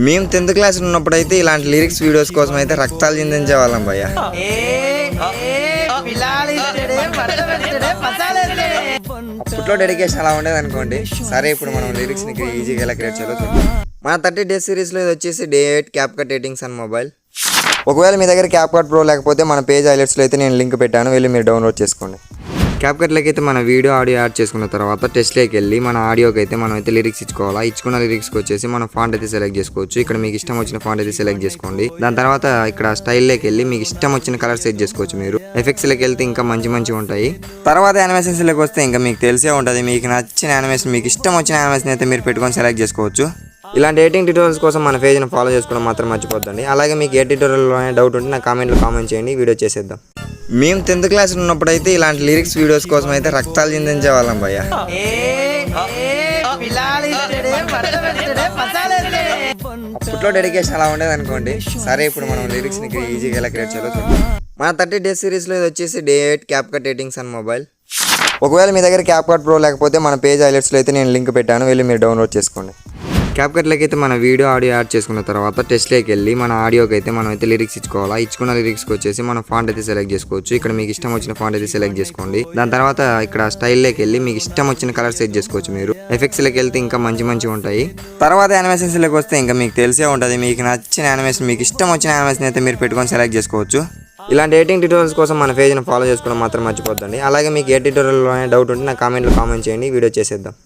మేము 10th class ఉన్నప్పుడు అయితే ఇలాంటి లిరిక్స్ వీడియోస్ కోసం అయితే రక్తాలు చిందించే వాళ్ళం భయ్య. అప్పట్లో డెడికేషన్ అలా ఉండేది అనుకోండి. సరే, ఇప్పుడు మనం లిరిక్స్ ని ఈజీగా ఎలా క్రియేట్ చేయాలో చూద్దాం. మన 30 days సిరీస్ లో ఇది వచ్చేసి day 8 CapCut editings and mobile. ఒకవేళ మీ దగ్గర CapCut Pro లేకపోతే మన పేజ్ హైలైట్స్లో అయితే నేను లింక్ పెట్టాను, వెళ్ళి మీరు డౌన్లోడ్ చేసుకోండి. CapCutలోకి అయితే మన వీడియో ఆడియో యాడ్ చేసుకున్న తర్వాత టెస్ట్లోకి వెళ్ళి మన ఆడియోకి అయితే మనం అయితే లిరిక్స్ ఇచ్చుకోవాలా. ఇచ్చుకున్న లిరిక్స్కి వచ్చేసి మనం ఫాంట్ అయితే సెలెక్ట్ చేసుకోవచ్చు. ఇక్కడ మీకు ఇష్టం వచ్చిన ఫాంట్ అయితే సెలెక్ట్ చేసుకోండి. దాని తర్వాత ఇక్కడ స్టైల్లోకి వెళ్ళి మీకు ఇష్టం వచ్చిన కలర్ సెట్ చేసుకోవచ్చు. మీరు ఎఫెక్ట్స్లోకి వెళ్తే ఇంకా మంచి ఉంటాయి. తర్వాత యానిమేషన్స్లోకి వస్తే ఇంకా మీకు తెలిసే ఉంటుంది. మీకు నచ్చిన యానిమేషన్, మీకు ఇష్టం వచ్చిన యానిమేషన్ అయితే మీరు పెట్టుకొని సెలెక్ట్ చేసుకోవచ్చు. ఇలాంటి ఎడిటింగ్ ట్యూటోరియల్స్ కోసం మన పేజ్ని ఫాలో చేసుకోవడం మాత్రం మర్చిపోద్దండి. అలాగే మీకు ఏ ట్యూటోరియల్లోనే డౌట్ ఉంటే నా కామెంట్లో కామెంట్ చేయండి, వీడియో చేసేద్దాం. మేము 10th క్లాస్ ఉన్నప్పుడు అయితే ఇలాంటి లిరిక్స్ వీడియోస్ కోసం అయితే రక్తాలు చిందించే వాళ్ళం భయ్య. అప్పట్లో డెడికేషన్ అలా ఉండేది అనుకోండి. సరే, ఇప్పుడు మనం లిరిక్స్ ని ఈజీగా ఎలా క్రియేట్ చేయాలో చూద్దాం. మన 30 days సిరీస్ లో ఇది వచ్చేసి day 8 CapCut editings and mobile. ఒకవేళ మీ దగ్గర CapCut Pro లేకపోతే మన పేజ్ హైలైట్స్లో అయితే నేను లింక్ పెట్టాను, వెళ్ళి మీరు డౌన్లోడ్ చేసుకోండి. CapCutలోకి అయితే మన వీడియో ఆడియో యాడ్ చేసుకున్న తర్వాత టెస్ట్లోకి వెళ్ళి మన ఆడియోకి అయితే మనం అయితే లిరిక్స్ ఇచ్చుకోవాలా. ఇచ్చుకున్న లిరిక్స్కి వచ్చేసి మనం ఫాంట్ అయితే సెలెక్ట్ చేసుకోవచ్చు. ఇక్కడ మీకు ఇష్టం వచ్చిన ఫాంట్ అయితే సెలెక్ట్ చేసుకోండి. దాని తర్వాత ఇక్కడ స్టైల్లోకి వెళ్ళి మీకు ఇష్టం వచ్చిన కలర్ సెట్ చేసుకోవచ్చు. మీరు ఎఫెక్ట్స్లోకి వెళ్తే ఇంకా మంచి ఉంటాయి. తర్వాత యానిమేషన్స్లోకి వస్తే ఇంకా మీకు తెలిసే ఉంటుంది. మీకు నచ్చిన యానిమేషన్, మీకు ఇష్టం వచ్చిన యానిమేషన్ అయితే మీరు పెట్టుకొని సెలెక్ట్ చేసుకోవచ్చు. ఇలాంటి ఎడిటింగ్ ట్యూటోరియల్స్ కోసం మన పేజ్ని ఫాలో చేసుకోవడం మాత్రం మర్చిపోద్దండి. అలాగే మీకు ఏ ట్యూటోరియల్లోనే డౌట్ ఉంటే నా కామెంట్లో కామెంట్ చేయండి, వీడియో చేసేద్దాం.